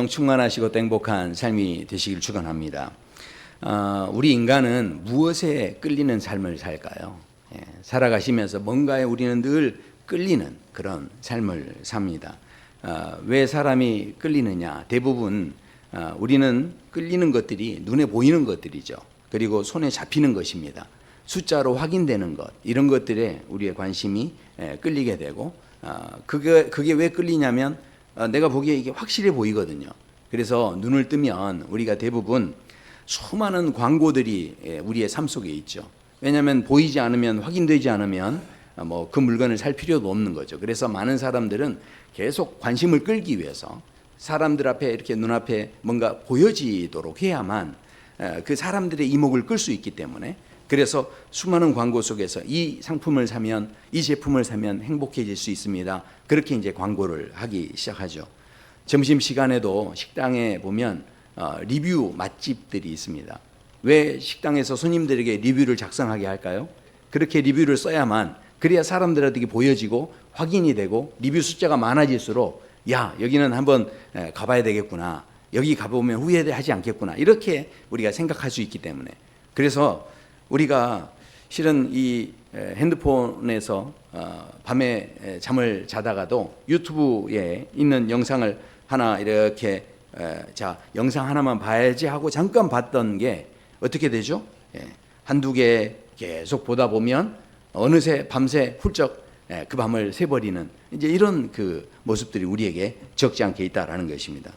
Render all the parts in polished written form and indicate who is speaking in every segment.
Speaker 1: 충만하시고 또 행복한 삶이 되시길 축원합니다. 우리 인간은 무엇에 끌리는 삶을 살까요? 살아가시면서 뭔가에 우리는 늘 끌리는 그런 삶을 삽니다. 왜 사람이 끌리느냐? 대부분 우리는 끌리는 것들이 눈에 보이는 것들이죠. 그리고 손에 잡히는 것입니다. 숫자로 확인되는 것, 이런 것들에 우리의 관심이 끌리게 되고, 그게 왜 끌리냐면 내가 보기에 이게 확실해 보이거든요. 그래서 눈을 뜨면 우리가 대부분 수많은 광고들이 우리의 삶 속에 있죠. 왜냐하면 보이지 않으면, 확인되지 않으면 그 물건을 살 필요도 없는 거죠. 그래서 많은 사람들은 계속 관심을 끌기 위해서 사람들 앞에 이렇게 눈앞에 뭔가 보여지도록 해야만 그 사람들의 이목을 끌 수 있기 때문에, 그래서 수많은 광고 속에서 이 상품을 사면, 이 제품을 사면 행복해질 수 있습니다. 그렇게 이제 광고를 하기 시작하죠. 점심시간에도 식당에 보면 리뷰 맛집들이 있습니다. 왜 식당에서 손님들에게 리뷰를 작성하게 할까요? 그렇게 리뷰를 써야만, 그래야 사람들한테 보여지고 확인이 되고 리뷰 숫자가 많아질수록 야, 여기는 한번 가봐야 되겠구나, 여기 가보면 후회하지 않겠구나, 이렇게 우리가 생각할 수 있기 때문에. 그래서 우리가 실은 이 핸드폰에서 밤에 잠을 자다가도 유튜브에 있는 영상을 하나 이렇게 영상 하나만 봐야지 하고 잠깐 봤던 게 어떻게 되죠? 한두 개 계속 보다 보면 어느새 밤새 훌쩍 그 밤을 새버리는 이제 이런 그 모습들이 우리에게 적지 않게 있다라는 것입니다.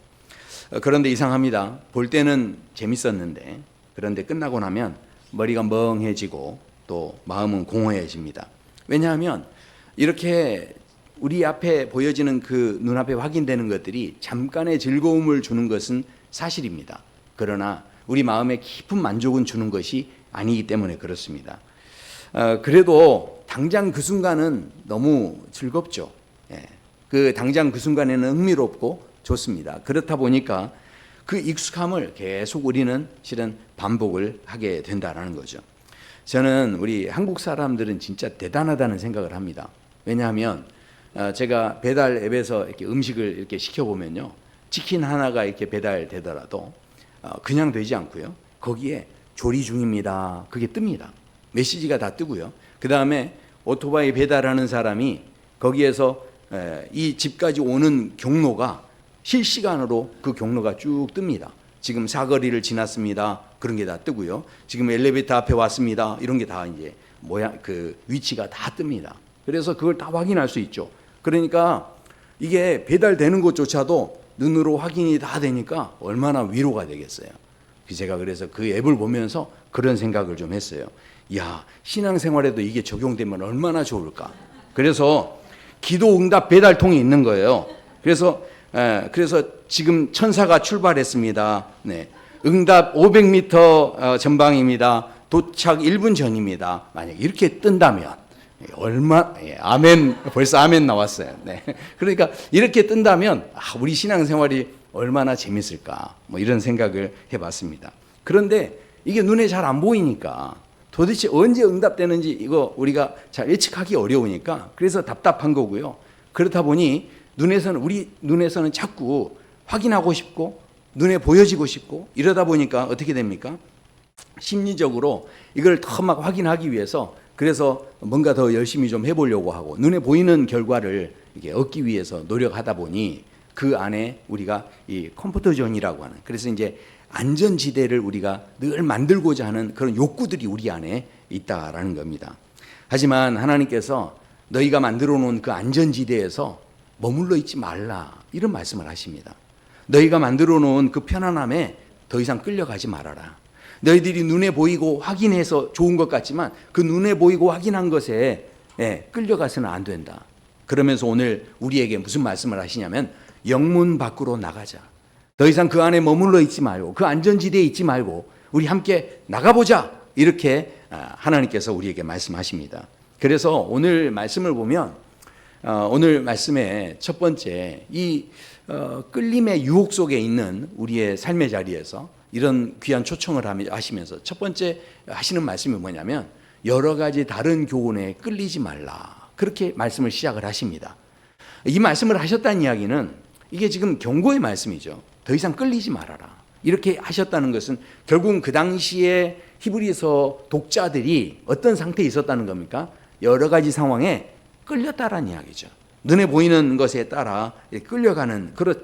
Speaker 1: 그런데 이상합니다. 볼 때는 재밌었는데, 그런데 끝나고 나면 머리가 멍해지고 또 마음은 공허해집니다. 왜냐하면 이렇게 우리 앞에 보여지는 그 눈앞에 확인되는 것들이 잠깐의 즐거움을 주는 것은 사실입니다. 그러나 우리 마음에 깊은 만족은 주는 것이 아니기 때문에 그렇습니다. 그래도 당장 그 순간은 너무 즐겁죠. 그 당장 그 순간에는 흥미롭고 좋습니다. 그렇다 보니까 그 익숙함을 계속 우리는 실은 반복을 하게 된다는 거죠. 저는 우리 한국 사람들은 진짜 대단하다는 생각을 합니다. 왜냐하면 제가 배달 앱에서 이렇게 음식을 이렇게 시켜보면요, 치킨 하나가 이렇게 배달되더라도 그냥 되지 않고요, 거기에 조리 중입니다, 그게 뜹니다. 메시지가 다 뜨고요. 그 다음에 오토바이 배달하는 사람이 거기에서 이 집까지 오는 경로가 실시간으로 그 경로가 쭉 뜹니다. 지금 사거리를 지났습니다, 그런 게 다 뜨고요. 지금 엘리베이터 앞에 왔습니다, 이런 게 다 이제 그 위치가 다 뜹니다. 그래서 그걸 다 확인할 수 있죠. 그러니까 이게 배달되는 것조차도 눈으로 확인이 다 되니까 얼마나 위로가 되겠어요. 제가 그래서 그 앱을 보면서 그런 생각을 좀 했어요. 야, 신앙생활에도 이게 적용되면 얼마나 좋을까. 그래서 기도 응답 배달통이 있는 거예요. 그래서 지금 천사가 출발했습니다. 네. 응답 500m 전방입니다. 도착 1분 전입니다. 만약 이렇게 뜬다면 아멘, 벌써 아멘 나왔어요. 네. 그러니까 이렇게 뜬다면 우리 신앙생활이 얼마나 재밌을까, 이런 생각을 해봤습니다. 그런데 이게 눈에 잘 안 보이니까 도대체 언제 응답되는지 이거 우리가 잘 예측하기 어려우니까 그래서 답답한 거고요. 그렇다 보니 우리 눈에서는 자꾸 확인하고 싶고 눈에 보여지고 싶고, 이러다 보니까 어떻게 됩니까? 심리적으로 이걸 더 막 확인하기 위해서, 그래서 뭔가 더 열심히 좀 해보려고 하고 눈에 보이는 결과를 이렇게 얻기 위해서 노력하다 보니 그 안에 우리가 이 컴포트 존이라고 하는, 그래서 이제 안전지대를 우리가 늘 만들고자 하는 그런 욕구들이 우리 안에 있다라는 겁니다. 하지만 하나님께서 너희가 만들어 놓은 그 안전지대에서 머물러 있지 말라, 이런 말씀을 하십니다. 너희가 만들어 놓은 그 편안함에 더 이상 끌려가지 말아라. 너희들이 눈에 보이고 확인해서 좋은 것 같지만 그 눈에 보이고 확인한 것에 끌려가서는 안 된다. 그러면서 오늘 우리에게 무슨 말씀을 하시냐면 영문 밖으로 나가자. 더 이상 그 안에 머물러 있지 말고, 그 안전지대에 있지 말고 우리 함께 나가보자, 이렇게 하나님께서 우리에게 말씀하십니다. 그래서 오늘 말씀을 보면 오늘 말씀의 첫 번째, 이 끌림의 유혹 속에 있는 우리의 삶의 자리에서 이런 귀한 초청을 하시면서 첫 번째 하시는 말씀이 뭐냐면 여러 가지 다른 교훈에 끌리지 말라, 그렇게 말씀을 시작을 하십니다. 이 말씀을 하셨다는 이야기는 이게 지금 경고의 말씀이죠. 더 이상 끌리지 말아라. 이렇게 하셨다는 것은 결국은 그 당시에 히브리서 독자들이 어떤 상태에 있었다는 겁니까? 여러 가지 상황에 끌렸다라는 이야기죠. 눈에 보이는 것에 따라 끌려가는 그런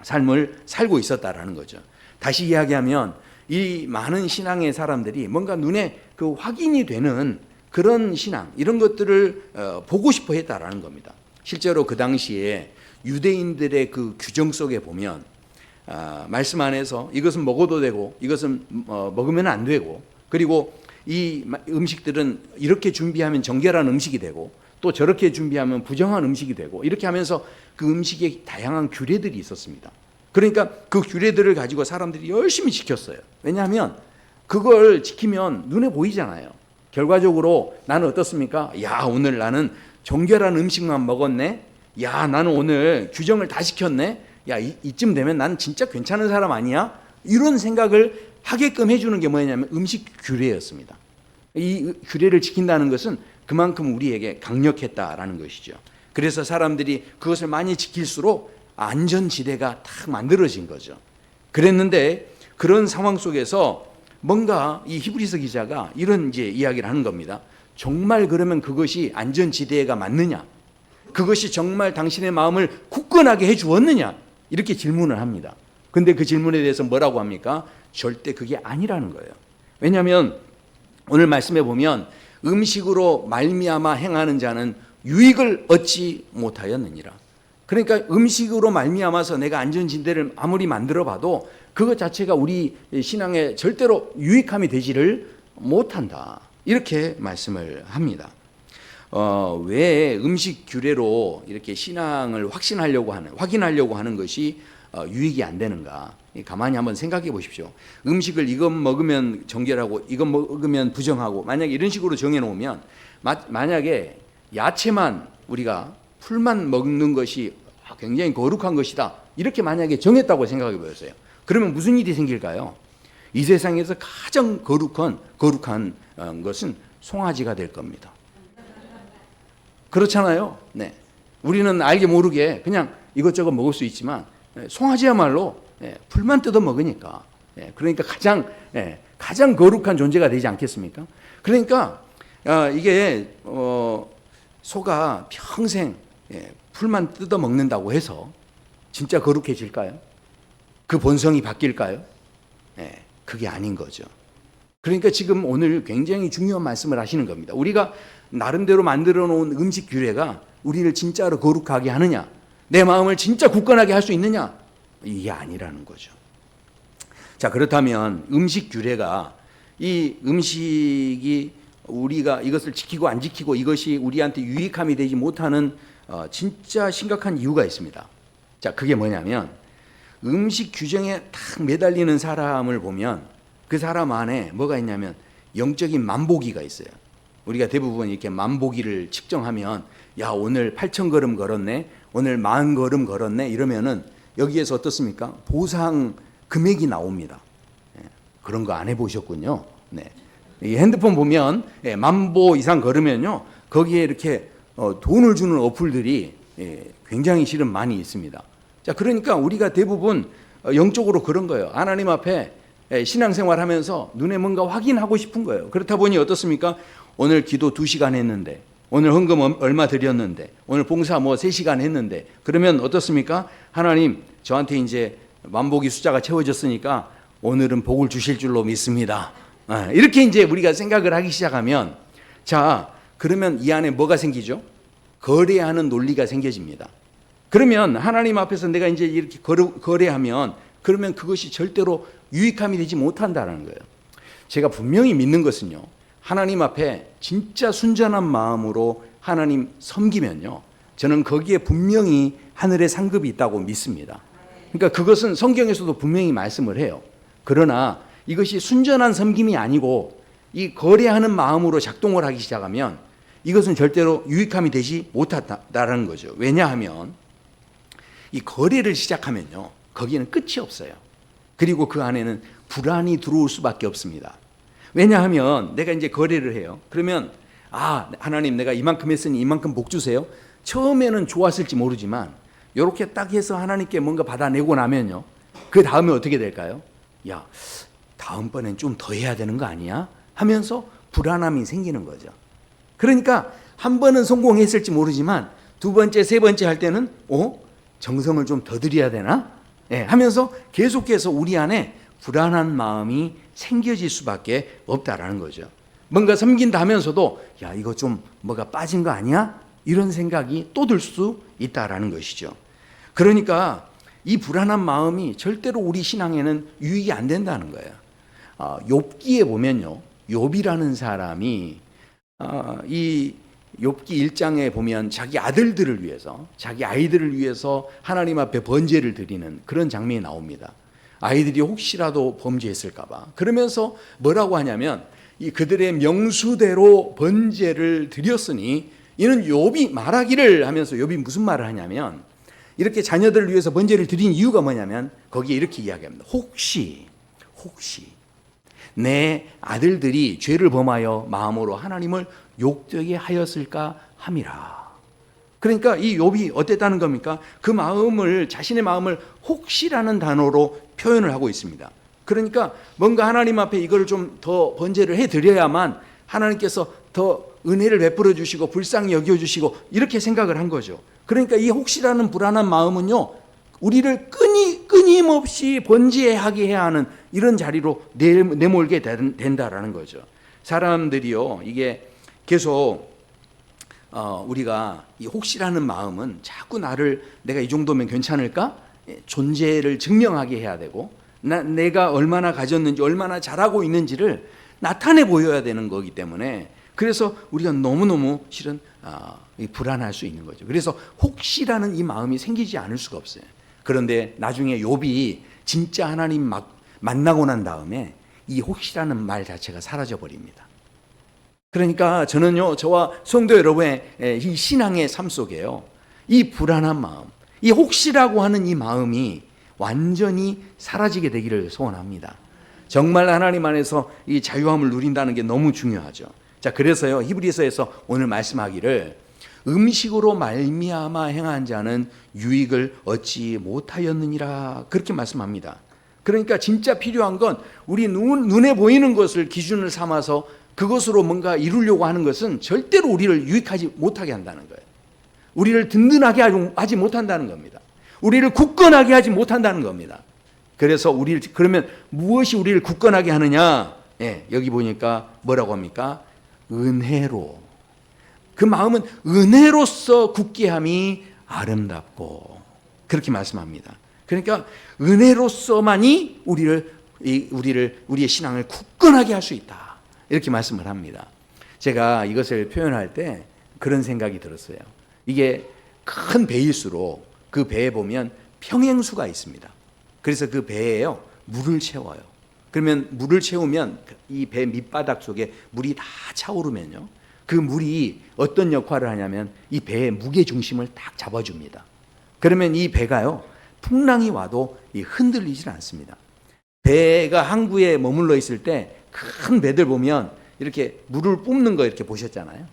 Speaker 1: 삶을 살고 있었다라는 거죠. 다시 이야기하면 이 많은 신앙의 사람들이 뭔가 눈에 그 확인이 되는 그런 신앙, 이런 것들을 보고 싶어 했다라는 겁니다. 실제로 그 당시에 유대인들의 그 규정 속에 보면 말씀 안에서 이것은 먹어도 되고 이것은 먹으면 안 되고, 그리고 이 음식들은 이렇게 준비하면 정결한 음식이 되고 또 저렇게 준비하면 부정한 음식이 되고, 이렇게 하면서 그 음식에 다양한 규례들이 있었습니다. 그러니까 그 규례들을 가지고 사람들이 열심히 지켰어요. 왜냐하면 그걸 지키면 눈에 보이잖아요. 결과적으로 나는 어떻습니까? 야, 오늘 나는 정결한 음식만 먹었네. 야, 나는 오늘 규정을 다 지켰네. 야, 이쯤 되면 난 진짜 괜찮은 사람 아니야? 이런 생각을 하게끔 해주는 게 뭐냐면 음식 규례였습니다. 이 규례를 지킨다는 것은 그만큼 우리에게 강력했다라는 것이죠. 그래서 사람들이 그것을 많이 지킬수록 안전지대가 딱 만들어진 거죠. 그랬는데 그런 상황 속에서 뭔가 이 히브리서 기자가 이런 이제 이야기를 하는 겁니다. 정말 그러면 그것이 안전지대가 맞느냐? 그것이 정말 당신의 마음을 굳건하게 해 주었느냐? 이렇게 질문을 합니다. 근데 그 질문에 대해서 뭐라고 합니까? 절대 그게 아니라는 거예요. 왜냐하면 오늘 말씀해 보면 음식으로 말미암아 행하는 자는 유익을 얻지 못하였느니라. 그러니까 음식으로 말미암아서 내가 안전지대를 아무리 만들어 봐도 그것 자체가 우리 신앙에 절대로 유익함이 되지를 못한다. 이렇게 말씀을 합니다. 왜 음식 규례로 이렇게 신앙을 확인하려고 하는 것이 유익이 안 되는가? 가만히 한번 생각해 보십시오. 음식을 이것 먹으면 정결하고 이것 먹으면 부정하고, 만약에 이런 식으로 정해 놓으면, 만약에 야채만 우리가 풀만 먹는 것이 굉장히 거룩한 것이다, 이렇게 만약에 정했다고 생각해 보세요. 그러면 무슨 일이 생길까요? 이 세상에서 가장 거룩한 것은 송아지가 될 겁니다. 그렇잖아요. 네. 우리는 알게 모르게 그냥 이것저것 먹을 수 있지만 송아지야말로 풀만 뜯어 먹으니까, 그러니까 가장 거룩한 존재가 되지 않겠습니까? 그러니까 이게 소가 평생 풀만 뜯어 먹는다고 해서 진짜 거룩해질까요? 그 본성이 바뀔까요? 그게 아닌 거죠. 그러니까 지금 오늘 굉장히 중요한 말씀을 하시는 겁니다. 우리가 나름대로 만들어 놓은 음식 규례가 우리를 진짜로 거룩하게 하느냐, 내 마음을 진짜 굳건하게 할 수 있느냐, 이게 아니라는 거죠. 자, 그렇다면 음식 규례가, 이 음식이 우리가 이것을 지키고 안 지키고 이것이 우리한테 유익함이 되지 못하는 진짜 심각한 이유가 있습니다. 자, 그게 뭐냐면 음식 규정에 딱 매달리는 사람을 보면 그 사람 안에 뭐가 있냐면 영적인 만보기가 있어요. 우리가 대부분 이렇게 만보기를 측정하면, 야, 오늘 8,000걸음 걸었네, 오늘 40,000걸음 걸었네, 이러면은 여기에서 어떻습니까? 보상 금액이 나옵니다. 그런 거 안 해보셨군요. 네. 이 핸드폰 보면 10,000보 이상 걸으면요, 거기에 이렇게 돈을 주는 어플들이 굉장히 실은 많이 있습니다. 자, 그러니까 우리가 대부분 영적으로 그런 거예요. 하나님 앞에 신앙생활 하면서 눈에 뭔가 확인하고 싶은 거예요. 그렇다 보니 어떻습니까? 오늘 기도 2시간 했는데, 오늘 헌금 얼마 드렸는데, 오늘 봉사 3시간 했는데, 그러면 어떻습니까? 하나님, 저한테 이제 만복이 숫자가 채워졌으니까 오늘은 복을 주실 줄로 믿습니다. 이렇게 이제 우리가 생각을 하기 시작하면, 자, 그러면 이 안에 뭐가 생기죠? 거래하는 논리가 생겨집니다. 그러면 하나님 앞에서 내가 이제 이렇게 거래하면, 그러면 그것이 절대로 유익함이 되지 못한다는 거예요. 제가 분명히 믿는 것은요, 하나님 앞에 진짜 순전한 마음으로 하나님 섬기면요, 저는 거기에 분명히 하늘의 상급이 있다고 믿습니다. 그러니까 그것은 성경에서도 분명히 말씀을 해요. 그러나 이것이 순전한 섬김이 아니고 이 거래하는 마음으로 작동을 하기 시작하면 이것은 절대로 유익함이 되지 못한다는 거죠. 왜냐하면 이 거래를 시작하면요, 거기는 끝이 없어요. 그리고 그 안에는 불안이 들어올 수밖에 없습니다. 왜냐하면 내가 이제 거래를 해요. 그러면 하나님, 내가 이만큼 했으니 이만큼 복 주세요. 처음에는 좋았을지 모르지만 이렇게 딱 해서 하나님께 뭔가 받아내고 나면요, 그 다음에 어떻게 될까요? 야, 다음번엔 좀 더 해야 되는 거 아니야? 하면서 불안함이 생기는 거죠. 그러니까 한 번은 성공했을지 모르지만 두 번째, 세 번째 할 때는 정성을 좀 더 들여야 되나? 하면서 계속해서 우리 안에 불안한 마음이 생겨질 수밖에 없다라는 거죠. 뭔가 섬긴다 하면서도 야, 이거 좀 뭐가 빠진 거 아니야? 이런 생각이 또 들 수 있다라는 것이죠. 그러니까 이 불안한 마음이 절대로 우리 신앙에는 유익이 안 된다는 거예요. 욥기에 보면요, 욥이라는 사람이 이 욥기 1장에 보면 자기 아들들을 위해서, 자기 아이들을 위해서 하나님 앞에 번제를 드리는 그런 장면이 나옵니다. 아이들이 혹시라도 범죄했을까 봐. 그러면서 뭐라고 하냐면 이 그들의 명수대로 번제를 드렸으니 이는 욥이 말하기를 하면서 욥이 무슨 말을 하냐면 이렇게 자녀들을 위해서 번제를 드린 이유가 뭐냐면 거기에 이렇게 이야기합니다. 혹시 내 아들들이 죄를 범하여 마음으로 하나님을 욕되게 하였을까 함이라. 그러니까 이 욥이 어땠다는 겁니까? 그 마음을, 자신의 마음을 혹시라는 단어로 표현을 하고 있습니다. 그러니까 뭔가 하나님 앞에 이걸 좀 더 번제를 해드려야만 하나님께서 더 은혜를 베풀어 주시고 불쌍히 여겨주시고 이렇게 생각을 한 거죠. 그러니까 이 혹시라는 불안한 마음은요, 우리를 끊임없이 번제하게 해야 하는 이런 자리로 내몰게 된다라는 거죠. 사람들이요, 이게 계속 우리가 이 혹시라는 마음은 자꾸 내가 이 정도면 괜찮을까? 존재를 증명하게 해야 되고 내가 얼마나 가졌는지 얼마나 잘하고 있는지를 나타내 보여야 되는 거기 때문에 그래서 우리가 너무너무 실은 불안할 수 있는 거죠. 그래서 혹시라는 이 마음이 생기지 않을 수가 없어요. 그런데 나중에 욥이 진짜 하나님 만나고 난 다음에 이 혹시라는 말 자체가 사라져 버립니다. 그러니까 저는요, 저와 성도 여러분의 이 신앙의 삶 속에요, 이 불안한 마음, 이 혹시라고 하는 이 마음이 완전히 사라지게 되기를 소원합니다. 정말 하나님 안에서 이 자유함을 누린다는 게 너무 중요하죠. 자, 그래서요, 히브리서에서 오늘 말씀하기를 음식으로 말미암아 행한 자는 유익을 얻지 못하였느니라 그렇게 말씀합니다. 그러니까 진짜 필요한 건 우리 눈에 보이는 것을 기준을 삼아서 그것으로 뭔가 이루려고 하는 것은 절대로 우리를 유익하지 못하게 한다는 거예요. 우리를 든든하게 하지 못한다는 겁니다. 우리를 굳건하게 하지 못한다는 겁니다. 그래서 그러면 무엇이 우리를 굳건하게 하느냐? 여기 보니까 뭐라고 합니까? 은혜로. 그 마음은 은혜로서 굳게 함이 아름답고 그렇게 말씀합니다. 그러니까 은혜로서만이 우리의 신앙을 굳건하게 할 수 있다. 이렇게 말씀을 합니다. 제가 이것을 표현할 때 그런 생각이 들었어요. 이게 큰 배일수록 그 배에 보면 평행수가 있습니다. 그래서 그 배에요, 물을 채워요. 그러면 물을 채우면 이 배 밑바닥 속에 물이 다 차오르면요, 그 물이 어떤 역할을 하냐면 이 배의 무게 중심을 딱 잡아줍니다. 그러면 이 배가요, 풍랑이 와도 흔들리질 않습니다. 배가 항구에 머물러 있을 때 큰 배들 보면 이렇게 물을 뿜는 거 이렇게 보셨잖아요.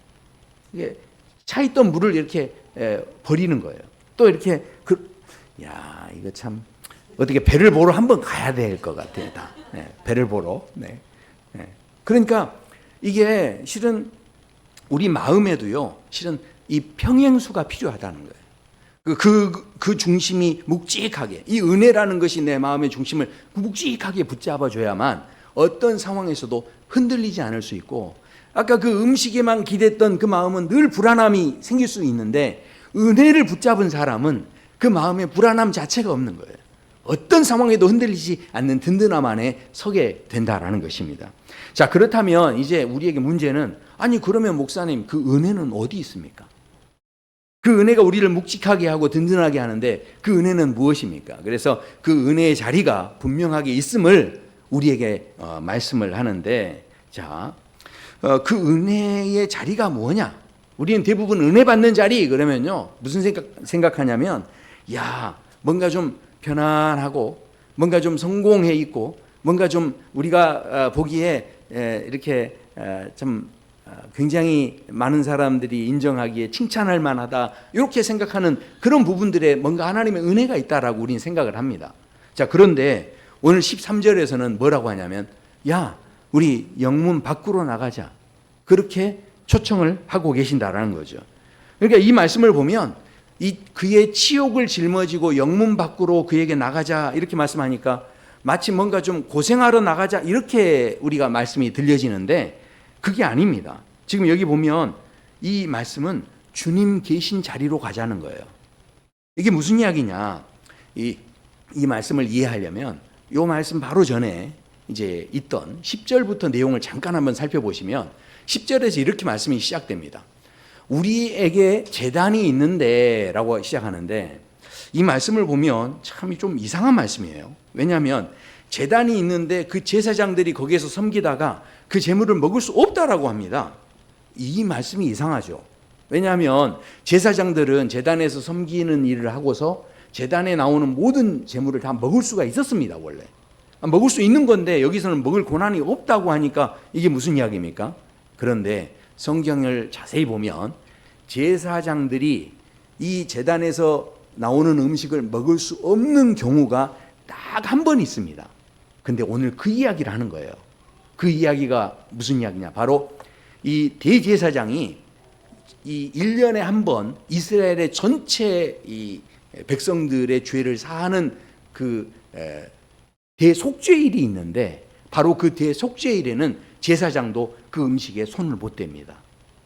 Speaker 1: 이게 차 있던 물을 이렇게 버리는 거예요. 또 이렇게 이거 참 어떻게 배를 보러 한번 가야 될 것 같아요. 배를 보러. 그러니까 이게 실은 우리 마음에도요, 실은 이 평행수가 필요하다는 거예요. 그 중심이 묵직하게, 이 은혜라는 것이 내 마음의 중심을 묵직하게 붙잡아줘야만 어떤 상황에서도 흔들리지 않을 수 있고, 아까 그 음식에만 기댔던 그 마음은 늘 불안함이 생길 수 있는데 은혜를 붙잡은 사람은 그 마음에 불안함 자체가 없는 거예요. 어떤 상황에도 흔들리지 않는 든든함 안에 서게 된다라는 것입니다. 자, 그렇다면 이제 우리에게 문제는, 아니 그러면 목사님, 그 은혜는 어디 있습니까? 그 은혜가 우리를 묵직하게 하고 든든하게 하는데 그 은혜는 무엇입니까? 그래서 그 은혜의 자리가 분명하게 있음을 우리에게 말씀을 하는데, 자, 그 은혜의 자리가 뭐냐? 우리는 대부분 은혜 받는 자리 그러면요, 무슨 생각하냐면, 뭔가 좀 편안하고 뭔가 좀 성공해 있고 뭔가 좀 우리가 보기에 이렇게 좀 굉장히 많은 사람들이 인정하기에 칭찬할 만하다, 이렇게 생각하는 그런 부분들에 뭔가 하나님의 은혜가 있다라고 우리는 생각을 합니다. 자, 그런데 오늘 13절에서는 뭐라고 하냐면, 야, 우리 영문 밖으로 나가자. 그렇게 초청을 하고 계신다라는 거죠. 그러니까 이 말씀을 보면 그의 치욕을 짊어지고 영문 밖으로 그에게 나가자 이렇게 말씀하니까 마치 뭔가 좀 고생하러 나가자 이렇게 우리가 말씀이 들려지는데 그게 아닙니다. 지금 여기 보면 이 말씀은 주님 계신 자리로 가자는 거예요. 이게 무슨 이야기냐? 이 말씀을 이해하려면 이 말씀 바로 전에 이제 있던 10절부터 내용을 잠깐 한번 살펴보시면 10절에서 이렇게 말씀이 시작됩니다. 우리에게 제단이 있는데 라고 시작하는데 이 말씀을 보면 참 좀 이상한 말씀이에요. 왜냐하면 제단이 있는데 그 제사장들이 거기에서 섬기다가 그 제물을 먹을 수 없다라고 합니다. 이 말씀이 이상하죠. 왜냐하면 제사장들은 제단에서 섬기는 일을 하고서 제단에 나오는 모든 제물을 다 먹을 수가 있었습니다. 원래 먹을 수 있는 건데 여기서는 먹을 권한이 없다고 하니까 이게 무슨 이야기입니까? 그런데 성경을 자세히 보면 제사장들이 이 제단에서 나오는 음식을 먹을 수 없는 경우가 딱 한 번 있습니다. 근데 오늘 그 이야기를 하는 거예요. 그 이야기가 무슨 이야기냐? 바로 이 대제사장이 이 1년에 한 번 이스라엘의 전체 이 백성들의 죄를 사하는 그 대속죄일이 있는데 바로 그 대속죄일에는 제사장도 그 음식에 손을 못 댑니다.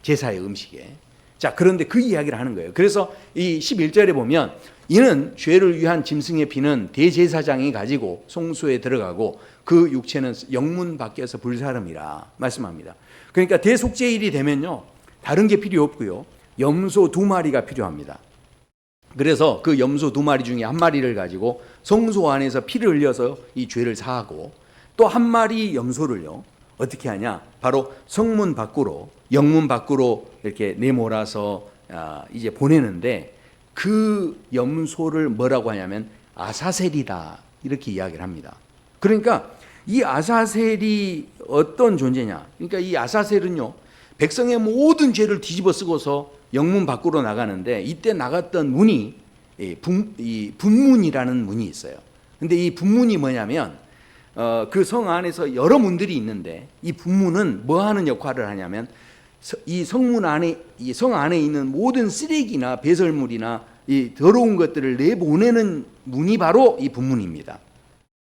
Speaker 1: 제사의 음식에. 자, 그런데 그 이야기를 하는 거예요. 그래서 이 11절에 보면 이는 죄를 위한 짐승의 피는 대제사장이 가지고 송수에 들어가고 그 육체는 영문 밖에서 불사름이라 말씀합니다. 그러니까 대속죄일이 되면요 다른 게 필요 없고요 염소 2마리가 필요합니다. 그래서 그 염소 2마리 중에 1마리를 가지고 성소 안에서 피를 흘려서 이 죄를 사하고 또 1마리 염소를요 어떻게 하냐? 바로 성문 밖으로 영문 밖으로 이렇게 내몰아서 이제 보내는데 그 염소를 뭐라고 하냐면 아사셀이다 이렇게 이야기를 합니다. 그러니까 이 아사셀이 어떤 존재냐? 그러니까 이 아사셀은요 백성의 모든 죄를 뒤집어 쓰고서 영문 밖으로 나가는데 이때 나갔던 문이 이 분문이라는 문이 있어요. 근데 이 분문이 뭐냐면 그 성 안에서 여러 문들이 있는데 이 분문은 뭐 하는 역할을 하냐면 이 성문 안에 이 성 안에 있는 모든 쓰레기나 배설물이나 이 더러운 것들을 내보내는 문이 바로 이 분문입니다.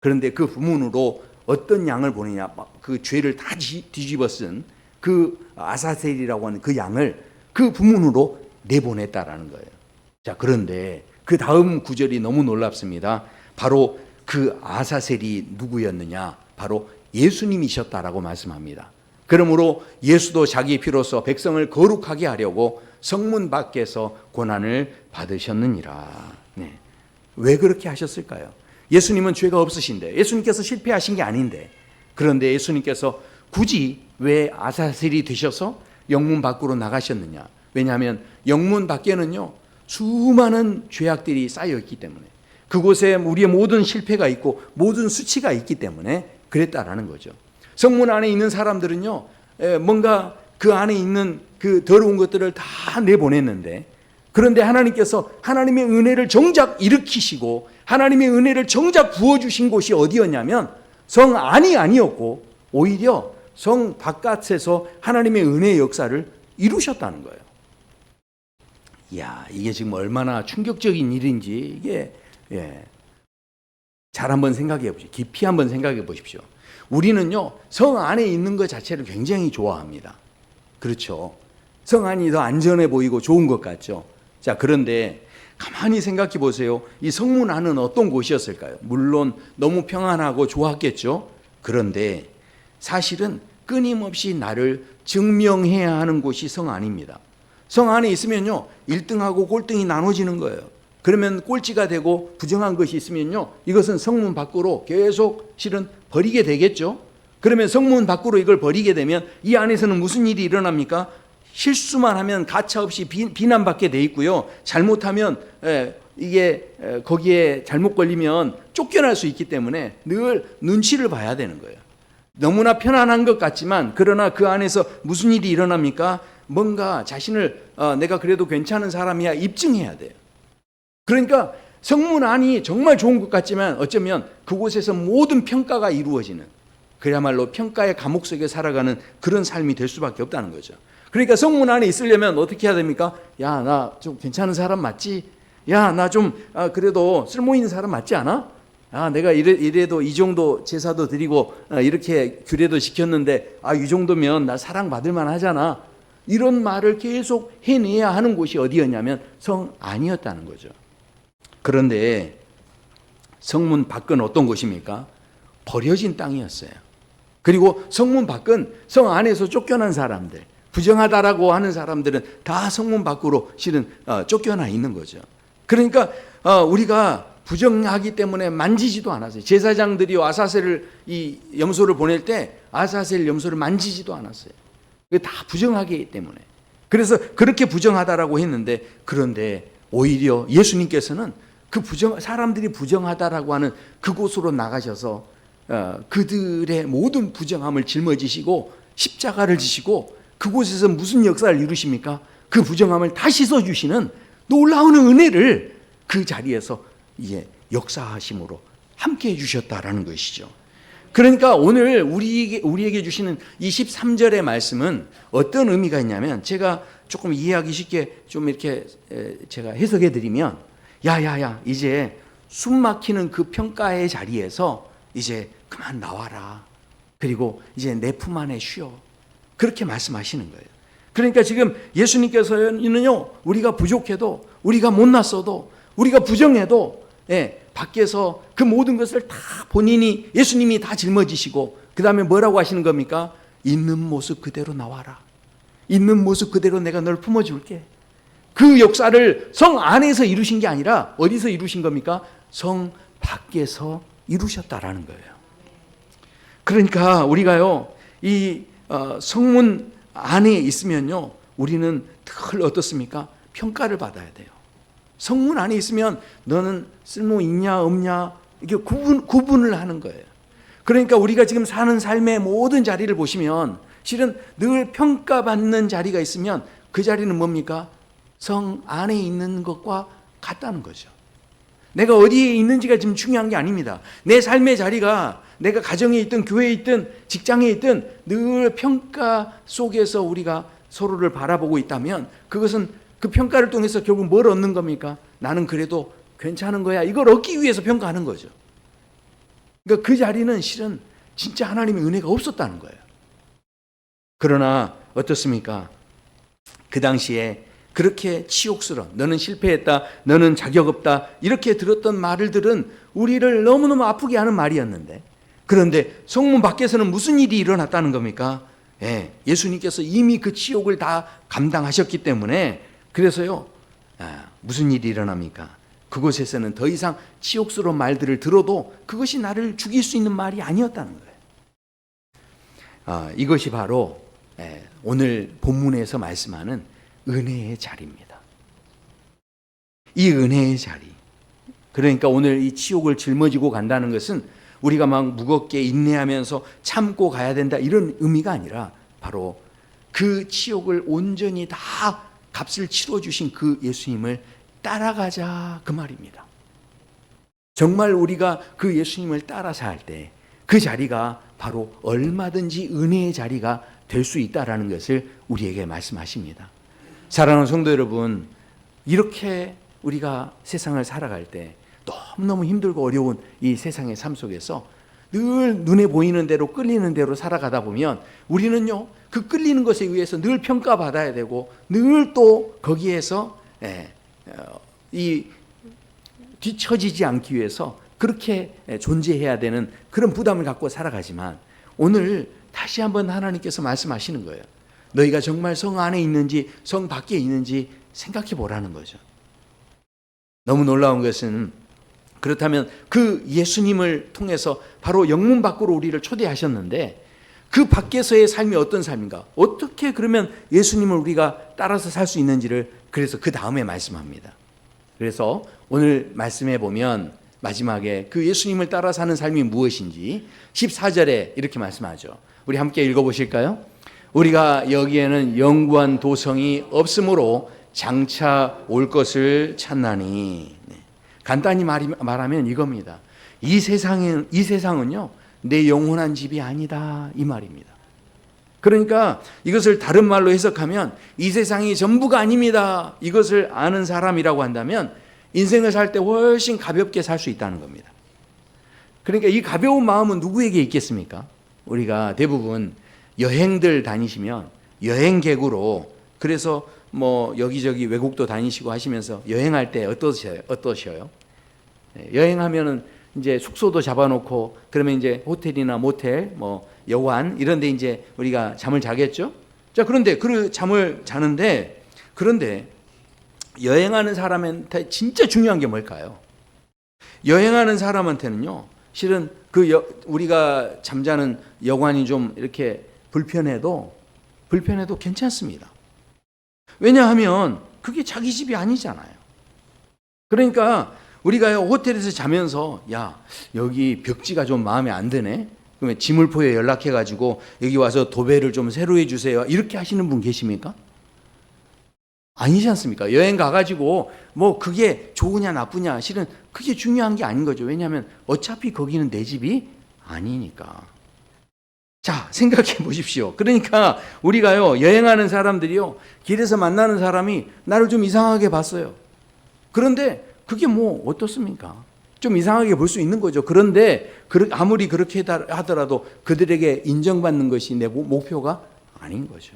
Speaker 1: 그런데 그 분문으로 어떤 양을 보내냐? 그 죄를 다 뒤집어 쓴 그 아사셀이라고 하는 그 양을 그 분문으로 내보냈다라는 거예요. 자, 그런데 그 다음 구절이 너무 놀랍습니다. 바로 그 아사셀이 누구였느냐? 바로 예수님이셨다라고 말씀합니다. 그러므로 예수도 자기 피로써 백성을 거룩하게 하려고 성문 밖에서 고난을 받으셨느니라. 네. 왜 그렇게 하셨을까요? 예수님은 죄가 없으신데 예수님께서 실패하신 게 아닌데 그런데 예수님께서 굳이 왜 아사셀이 되셔서 영문 밖으로 나가셨느냐? 왜냐하면 영문 밖에는요 수많은 죄악들이 쌓여 있기 때문에 그곳에 우리의 모든 실패가 있고 모든 수치가 있기 때문에 그랬다라는 거죠. 성문 안에 있는 사람들은요 뭔가 그 안에 있는 그 더러운 것들을 다 내보냈는데 그런데 하나님께서 하나님의 은혜를 정작 일으키시고 하나님의 은혜를 정작 부어주신 곳이 어디였냐면 성 안이 아니었고 오히려 성 바깥에서 하나님의 은혜의 역사를 이루셨다는 거예요. 이야, 이게 지금 얼마나 충격적인 일인지 이게 잘 한번 생각해 보십시오. 깊이 한번 생각해 보십시오. 우리는요 성 안에 있는 것 자체를 굉장히 좋아합니다. 그렇죠. 성 안이 더 안전해 보이고 좋은 것 같죠. 자, 그런데 가만히 생각해 보세요. 이 성문 안은 어떤 곳이었을까요? 물론 너무 평안하고 좋았겠죠. 그런데 사실은 끊임없이 나를 증명해야 하는 곳이 성 안입니다. 성 안에 있으면요 1등하고 꼴등이 나눠지는 거예요. 그러면 꼴찌가 되고 부정한 것이 있으면요 이것은 성문 밖으로 계속 실은 버리게 되겠죠. 그러면 성문 밖으로 이걸 버리게 되면 이 안에서는 무슨 일이 일어납니까? 실수만 하면 가차없이 비난받게 돼 있고요. 잘못하면 이게 거기에 잘못 걸리면 쫓겨날 수 있기 때문에 늘 눈치를 봐야 되는 거예요. 너무나 편안한 것 같지만 그러나 그 안에서 무슨 일이 일어납니까? 뭔가 자신을 내가 그래도 괜찮은 사람이야 입증해야 돼요. 그러니까 성문 안이 정말 좋은 것 같지만 어쩌면 그곳에서 모든 평가가 이루어지는, 그야말로 평가의 감옥 속에 살아가는 그런 삶이 될 수밖에 없다는 거죠. 그러니까 성문 안에 있으려면 어떻게 해야 됩니까? 야, 나 좀 괜찮은 사람 맞지? 야, 나 좀 그래도 쓸모 있는 사람 맞지 않아? 내가 이래도 이 정도 제사도 드리고 이렇게 규례도 지켰는데 이 정도면 나 사랑받을 만하잖아. 이런 말을 계속 해내야 하는 곳이 어디였냐면 성 안이었다는 거죠. 그런데 성문 밖은 어떤 곳입니까? 버려진 땅이었어요. 그리고 성문 밖은 성 안에서 쫓겨난 사람들, 부정하다라고 하는 사람들은 다 성문 밖으로 실은 쫓겨나 있는 거죠. 그러니까 우리가 부정하기 때문에 만지지도 않았어요. 제사장들이 아사셀을 이 염소를 보낼 때 아사셀 염소를 만지지도 않았어요. 다 부정하기 때문에. 그래서 그렇게 부정하다라고 했는데, 그런데 오히려 예수님께서는 사람들이 부정하다라고 하는 그곳으로 나가셔서 그들의 모든 부정함을 짊어지시고 십자가를 지시고 그곳에서 무슨 역사를 이루십니까? 그 부정함을 다 씻어주시는 놀라운 은혜를 그 자리에서 역사하심으로 함께 해주셨다라는 것이죠. 그러니까 오늘 우리에게 주시는 이 13절의 말씀은 어떤 의미가 있냐면, 제가 조금 이해하기 쉽게 좀 이렇게 제가 해석해 드리면, 야야야, 이제 숨 막히는 그 평가의 자리에서 이제 그만 나와라. 그리고 이제 내 품 안에 쉬어. 그렇게 말씀하시는 거예요. 그러니까 지금 예수님께서는요, 우리가 부족해도, 우리가 못났어도, 우리가 부정해도 밖에서 그 모든 것을 다 예수님이 다 짊어지시고, 그 다음에 뭐라고 하시는 겁니까? 있는 모습 그대로 나와라. 있는 모습 그대로 내가 널 품어줄게. 그 역사를 성 안에서 이루신 게 아니라 어디서 이루신 겁니까? 성 밖에서 이루셨다라는 거예요. 그러니까 우리가요, 이 성문 안에 있으면요, 우리는 늘 어떻습니까? 평가를 받아야 돼요. 성문 안에 있으면 너는 쓸모 있냐 없냐 이게 구분을 하는 거예요. 그러니까 우리가 지금 사는 삶의 모든 자리를 보시면 실은 늘 평가받는 자리가 있으면 그 자리는 뭡니까? 성 안에 있는 것과 같다는 거죠. 내가 어디에 있는지가 지금 중요한 게 아닙니다. 내 삶의 자리가 내가 가정에 있든 교회에 있든 직장에 있든 늘 평가 속에서 우리가 서로를 바라보고 있다면 그것은 그 평가를 통해서 결국 뭘 얻는 겁니까? 나는 그래도 괜찮은 거야. 이걸 얻기 위해서 평가하는 거죠. 그러니까 그 자리는 실은 진짜 하나님의 은혜가 없었다는 거예요. 그러나 어떻습니까? 그 당시에 그렇게 치욕스러운, 너는 실패했다, 너는 자격 없다, 이렇게 들었던 말들은 우리를 너무너무 아프게 하는 말이었는데, 그런데 성문 밖에서는 무슨 일이 일어났다는 겁니까? 예수님께서 이미 그 치욕을 다 감당하셨기 때문에, 그래서요, 무슨 일이 일어납니까? 그곳에서는 더 이상 치욕스러운 말들을 들어도 그것이 나를 죽일 수 있는 말이 아니었다는 거예요. 이것이 바로 오늘 본문에서 말씀하는 은혜의 자리입니다. 이 은혜의 자리. 그러니까 오늘 이 치욕을 짊어지고 간다는 것은 우리가 막 무겁게 인내하면서 참고 가야 된다 이런 의미가 아니라 바로 그 치욕을 온전히 다 값을 치러주신 그 예수님을 따라가자 그 말입니다. 정말 우리가 그 예수님을 따라서 할 때 그 자리가 바로 얼마든지 은혜의 자리가 될 수 있다라는 것을 우리에게 말씀하십니다. 사랑하는 성도 여러분, 이렇게 우리가 세상을 살아갈 때 너무너무 힘들고 어려운 이 세상의 삶 속에서 늘 눈에 보이는 대로 끌리는 대로 살아가다 보면 우리는요, 그 끌리는 것에 의해서 늘 평가받아야 되고 늘 또 거기에서 이 뒤처지지 않기 위해서 그렇게 존재해야 되는 그런 부담을 갖고 살아가지만, 오늘 다시 한번 하나님께서 말씀하시는 거예요. 너희가 정말 성 안에 있는지 성 밖에 있는지 생각해 보라는 거죠. 너무 놀라운 것은, 그렇다면 그 예수님을 통해서 바로 영문 밖으로 우리를 초대하셨는데 그 밖에서의 삶이 어떤 삶인가? 어떻게 그러면 예수님을 우리가 따라서 살 수 있는지를 그래서 그 다음에 말씀합니다. 그래서 오늘 말씀해 보면 마지막에 그 예수님을 따라 사는 삶이 무엇인지 14절에 이렇게 말씀하죠. 우리 함께 읽어보실까요? 우리가 여기에는 영구한 도성이 없으므로 장차 올 것을 찾나니. 간단히 말하면 이겁니다. 이 세상은요, 내 영원한 집이 아니다, 이 말입니다. 그러니까 이것을 다른 말로 해석하면 이 세상이 전부가 아닙니다. 이것을 아는 사람이라고 한다면 인생을 살 때 훨씬 가볍게 살 수 있다는 겁니다. 그러니까 이 가벼운 마음은 누구에게 있겠습니까? 우리가 대부분 여행들 다니시면 여행객으로, 그래서 뭐 여기저기 외국도 다니시고 하시면서 여행할 때 어떠셔요? 여행하면은 이제 숙소도 잡아놓고 그러면 이제 호텔이나 모텔, 뭐 여관 이런 데 이제 우리가 잠을 자겠죠? 자, 그런데 그 잠을 자는데, 그런데 여행하는 사람한테 진짜 중요한 게 뭘까요? 여행하는 사람한테는요, 실은 우리가 잠자는 여관이 좀 이렇게 불편해도 괜찮습니다. 왜냐하면 그게 자기 집이 아니잖아요. 그러니까 우리가 호텔에서 자면서, 야, 여기 벽지가 좀 마음에 안 드네. 그러면 지물포에 연락해가지고 여기 와서 도배를 좀 새로 해주세요. 이렇게 하시는 분 계십니까? 아니지 않습니까? 여행 가가지고 뭐 그게 좋으냐 나쁘냐, 실은 그게 중요한 게 아닌 거죠. 왜냐하면 어차피 거기는 내 집이 아니니까. 자, 생각해 보십시오. 그러니까 우리가요, 여행하는 사람들이요, 길에서 만나는 사람이 나를 좀 이상하게 봤어요. 그런데 그게 뭐 어떻습니까? 좀 이상하게 볼 수 있는 거죠. 그런데 아무리 그렇게 하더라도 그들에게 인정받는 것이 내 목표가 아닌 거죠.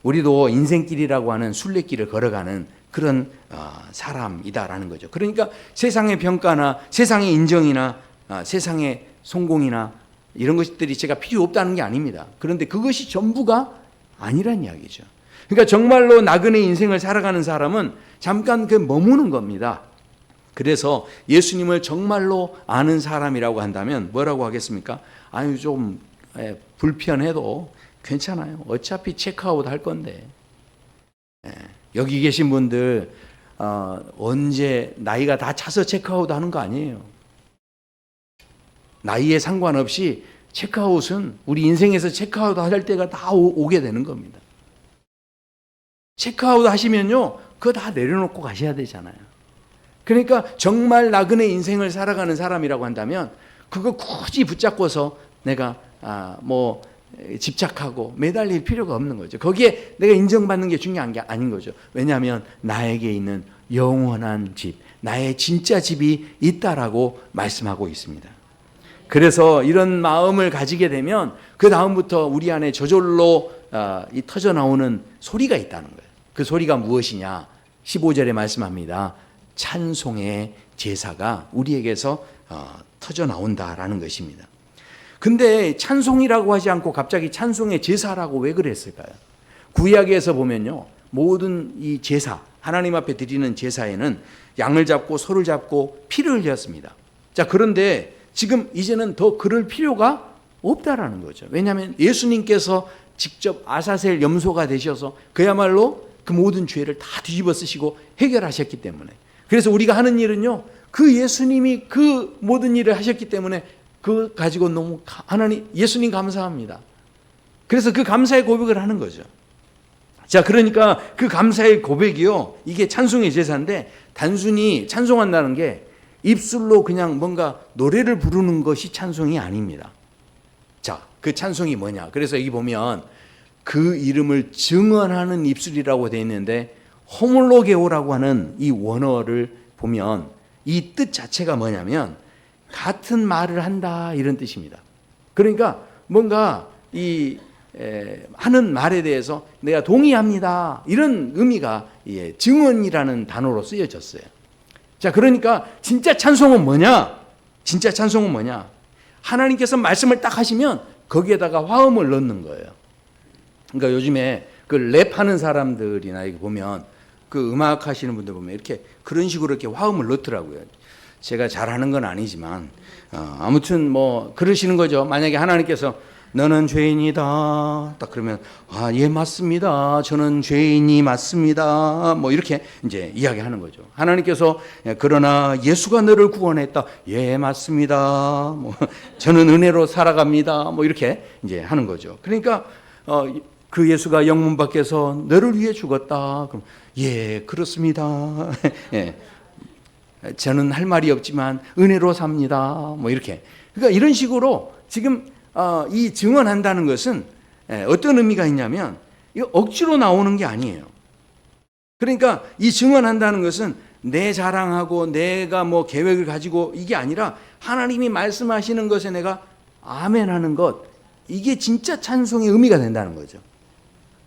Speaker 1: 우리도 인생길이라고 하는 순례길을 걸어가는 그런 사람이다라는 거죠. 그러니까 세상의 평가나 세상의 인정이나 세상의 성공이나 이런 것들이 제가 필요 없다는 게 아닙니다. 그런데 그것이 전부가 아니란 이야기죠. 그러니까 정말로 나그네 인생을 살아가는 사람은 잠깐 머무는 겁니다. 그래서 예수님을 정말로 아는 사람이라고 한다면 뭐라고 하겠습니까? 아유, 좀 불편해도 괜찮아요. 어차피 체크아웃 할 건데. 여기 계신 분들 언제 나이가 다 차서 체크아웃 하는 거 아니에요. 나이에 상관없이 체크아웃은 우리 인생에서 체크아웃 할 때가 다 오게 되는 겁니다. 체크아웃 하시면요, 그거 다 내려놓고 가셔야 되잖아요. 그러니까 정말 나그네 인생을 살아가는 사람이라고 한다면 그거 굳이 붙잡고서 내가 집착하고 매달릴 필요가 없는 거죠. 거기에 내가 인정받는 게 중요한 게 아닌 거죠. 왜냐하면 나에게 있는 영원한 집, 나의 진짜 집이 있다라고 말씀하고 있습니다. 그래서 이런 마음을 가지게 되면 그 다음부터 우리 안에 저절로 터져 나오는 소리가 있다는 거예요. 그 소리가 무엇이냐? 15절에 말씀합니다. 찬송의 제사가 우리에게서 터져 나온다라는 것입니다. 근데 찬송이라고 하지 않고 갑자기 찬송의 제사라고 왜 그랬을까요? 구약에서 보면요, 모든 이 제사, 하나님 앞에 드리는 제사에는 양을 잡고 소를 잡고 피를 흘렸습니다. 자, 그런데 지금 이제는 더 그럴 필요가 없다라는 거죠. 왜냐하면 예수님께서 직접 아사셀 염소가 되셔서 그야말로 그 모든 죄를 다 뒤집어 쓰시고 해결하셨기 때문에, 그래서 우리가 하는 일은요, 그 예수님이 그 모든 일을 하셨기 때문에 그거 가지고 너무 예수님 감사합니다. 그래서 그 감사의 고백을 하는 거죠. 자, 그러니까 그 감사의 고백이요, 이게 찬송의 제사인데 단순히 찬송한다는 게 입술로 그냥 뭔가 노래를 부르는 것이 찬송이 아닙니다. 자, 그 찬송이 뭐냐? 그래서 여기 보면 그 이름을 증언하는 입술이라고 되어 있는데 호물로게오라고 하는 이 원어를 보면 이 뜻 자체가 뭐냐면 같은 말을 한다, 이런 뜻입니다. 그러니까 뭔가 하는 말에 대해서 내가 동의합니다, 이런 의미가 증언이라는 단어로 쓰여졌어요. 자, 그러니까 진짜 찬송은 뭐냐? 진짜 찬송은 뭐냐? 하나님께서 말씀을 딱 하시면 거기에다가 화음을 넣는 거예요. 그러니까 요즘에 그 랩하는 사람들이나 이렇게 보면 그 음악 하시는 분들 보면 이렇게 그런 식으로 이렇게 화음을 넣더라고요. 제가 잘하는 건 아니지만 아무튼 뭐 그러시는 거죠. 만약에 하나님께서 너는 죄인이다, 딱 그러면 예, 맞습니다, 저는 죄인이 맞습니다, 뭐 이렇게 이제 이야기하는 거죠. 하나님께서 그러나 예수가 너를 구원했다, 예, 맞습니다, 뭐 저는 은혜로 살아갑니다, 뭐 이렇게 이제 하는 거죠. 그러니까 그 예수가 영문 밖에서 너를 위해 죽었다, 그럼 예, 그렇습니다. 예. 저는 할 말이 없지만 은혜로 삽니다. 뭐 이렇게. 그러니까 이런 식으로 지금 이 증언한다는 것은 어떤 의미가 있냐면 이거 억지로 나오는 게 아니에요. 그러니까 이 증언한다는 것은 내 자랑하고 내가 뭐 계획을 가지고 이게 아니라 하나님이 말씀하시는 것에 내가 아멘하는 것, 이게 진짜 찬송의 의미가 된다는 거죠.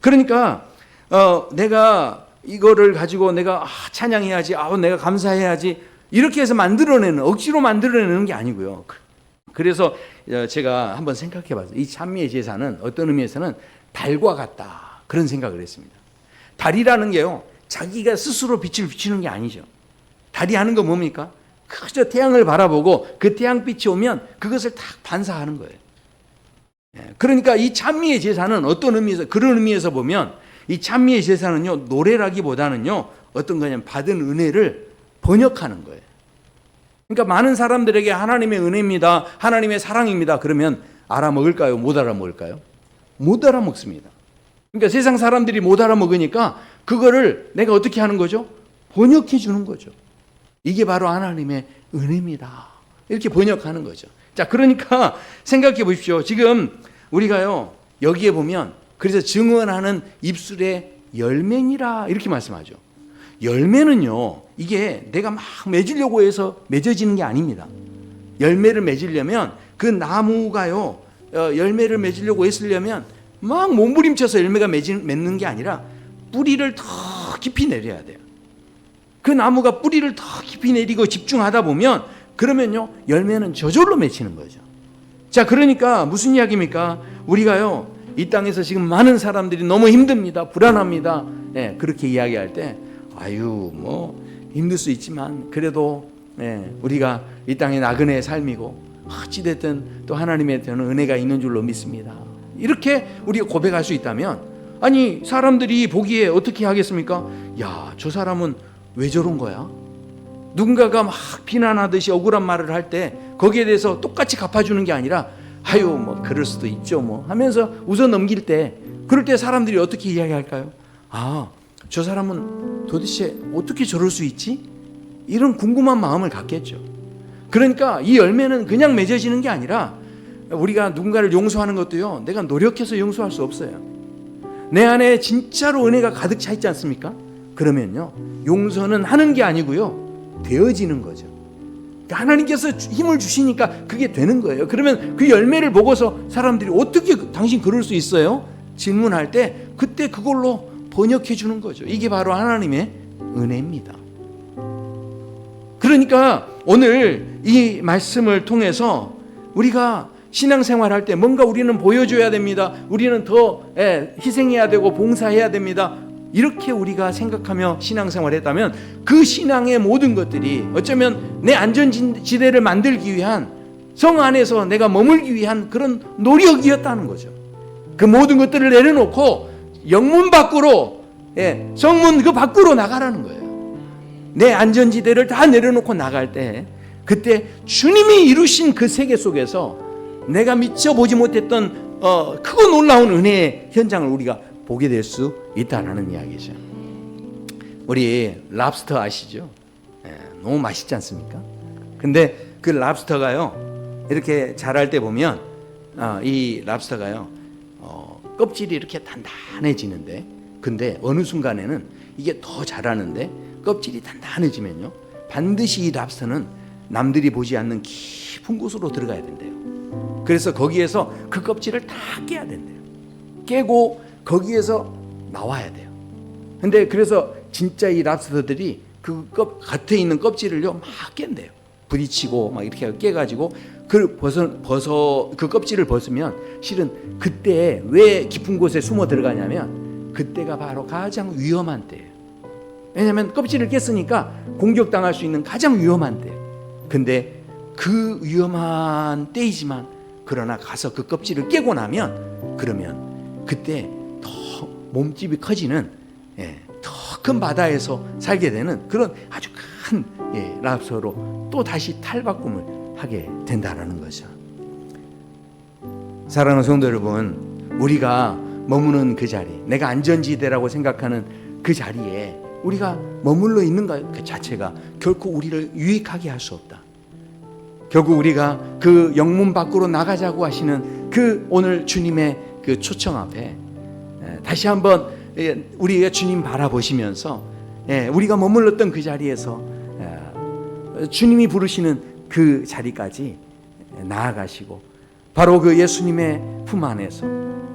Speaker 1: 그러니까 내가 이거를 가지고 내가 찬양해야지, 내가 감사해야지 이렇게 해서 만들어내는, 억지로 만들어내는 게 아니고요. 그래서 제가 한번 생각해 봤어요. 이 찬미의 제사는 어떤 의미에서는 달과 같다, 그런 생각을 했습니다. 달이라는 게요, 자기가 스스로 빛을 비추는 게 아니죠. 달이 하는 거 뭡니까? 그저 태양을 바라보고 그 태양빛이 오면 그것을 딱 반사하는 거예요. 그러니까 이 찬미의 제사는 어떤 의미에서, 그런 의미에서 보면 이 찬미의 제사는요, 노래라기보다는요, 어떤 거냐면 받은 은혜를 번역하는 거예요. 그러니까 많은 사람들에게 하나님의 은혜입니다, 하나님의 사랑입니다, 그러면 알아먹을까요? 못 알아먹을까요? 못 알아먹습니다. 그러니까 세상 사람들이 못 알아먹으니까 그거를 내가 어떻게 하는 거죠? 번역해 주는 거죠. 이게 바로 하나님의 은혜입니다, 이렇게 번역하는 거죠. 자, 그러니까 생각해 보십시오. 지금 우리가요, 여기에 보면 그래서 증언하는 입술의 열매니라 이렇게 말씀하죠. 열매는요, 이게 내가 막 맺으려고 해서 맺어지는 게 아닙니다. 열매를 맺으려면 그 나무가요, 열매를 맺으려고 했으려면 막 몸부림쳐서 열매가 맺는 게 아니라 뿌리를 더 깊이 내려야 돼요. 그 나무가 뿌리를 더 깊이 내리고 집중하다 보면 그러면요, 열매는 저절로 맺히는 거죠. 자, 그러니까 무슨 이야기입니까? 우리가요, 이 땅에서 지금 많은 사람들이 너무 힘듭니다, 불안합니다, 그렇게 이야기할 때 뭐 힘들 수 있지만 그래도 우리가 이 땅의 나그네의 삶이고 어찌됐든 또 하나님의 은혜가 있는 줄로 믿습니다, 이렇게 우리가 고백할 수 있다면, 아니 사람들이 보기에 어떻게 하겠습니까? 야, 저 사람은 왜 저런 거야? 누군가가 막 비난하듯이 억울한 말을 할 때 거기에 대해서 똑같이 갚아주는 게 아니라 뭐 그럴 수도 있죠 뭐 하면서 웃어 넘길 때, 그럴 때 사람들이 어떻게 이야기할까요? 저 사람은 도대체 어떻게 저럴 수 있지? 이런 궁금한 마음을 갖겠죠. 그러니까 이 열매는 그냥 맺어지는 게 아니라 우리가 누군가를 용서하는 것도요, 내가 노력해서 용서할 수 없어요. 내 안에 진짜로 은혜가 가득 차 있지 않습니까? 그러면요, 용서는 하는 게 아니고요, 되어지는 거죠. 그러니까 하나님께서 힘을 주시니까 그게 되는 거예요. 그러면 그 열매를 보고서 사람들이 어떻게 당신 그럴 수 있어요? 질문할 때 그때 그걸로 번역해 주는 거죠. 이게 바로 하나님의 은혜입니다. 그러니까 오늘 이 말씀을 통해서 우리가 신앙생활 할 때 뭔가 우리는 보여줘야 됩니다, 우리는 더 희생해야 되고 봉사해야 됩니다, 이렇게 우리가 생각하며 신앙생활을 했다면 그 신앙의 모든 것들이 어쩌면 내 안전지대를 만들기 위한, 성 안에서 내가 머물기 위한 그런 노력이었다는 거죠. 그 모든 것들을 내려놓고 영문 밖으로, 성문 그 밖으로 나가라는 거예요. 내 안전지대를 다 내려놓고 나갈 때 그때 주님이 이루신 그 세계 속에서 내가 미처 보지 못했던 크고 놀라운 은혜의 현장을 우리가 보게 될 수 있다라는 이야기죠. 우리 랍스터 아시죠? 너무 맛있지 않습니까? 근데 그 랍스터가요, 이렇게 자랄 때 보면 이 랍스터가요, 껍질이 이렇게 단단해지는데, 근데 어느 순간에는 이게 더 자라는데 껍질이 단단해지면요, 반드시 이 랍스터는 남들이 보지 않는 깊은 곳으로 들어가야 된대요. 그래서 거기에서 그 껍질을 다 깨야 된대요. 깨고 거기에서 나와야 돼요. 근데 그래서 진짜 이 랍스터들이 그 겉에 있는 껍질을요 막 깬대요. 부딪히고 막 이렇게 깨가지고 그 껍질을 벗으면 실은 그때 왜 깊은 곳에 숨어 들어가냐면 그때가 바로 가장 위험한 때예요. 왜냐하면 껍질을 깼으니까 공격당할 수 있는 가장 위험한 때예요. 근데 그 위험한 때이지만 그러나 가서 그 껍질을 깨고 나면 그러면 그때 더 몸집이 커지는 더 큰 바다에서 살게 되는 그런 아주 큰 랍스터로 또 다시 탈바꿈을 하게 된다는 거죠. 사랑하는 성도 여러분, 우리가 머무는 그 자리, 내가 안전지대라고 생각하는 그 자리에 우리가 머물러 있는 것 그 자체가 결코 우리를 유익하게 할 수 없다. 결국 우리가 그 영문 밖으로 나가자고 하시는 그 오늘 주님의 그 초청 앞에 다시 한번 우리가 주님 바라보시면서 우리가 머물렀던 그 자리에서 주님이 부르시는 그 자리까지 나아가시고 바로 그 예수님의 품 안에서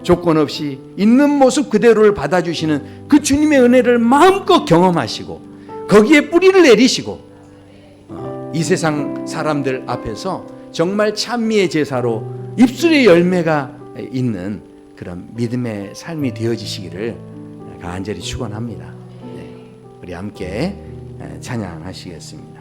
Speaker 1: 조건 없이 있는 모습 그대로를 받아주시는 그 주님의 은혜를 마음껏 경험하시고 거기에 뿌리를 내리시고 이 세상 사람들 앞에서 정말 찬미의 제사로 입술의 열매가 있는 그런 믿음의 삶이 되어지시기를 간절히 축원합니다. 우리 함께 찬양하시겠습니다.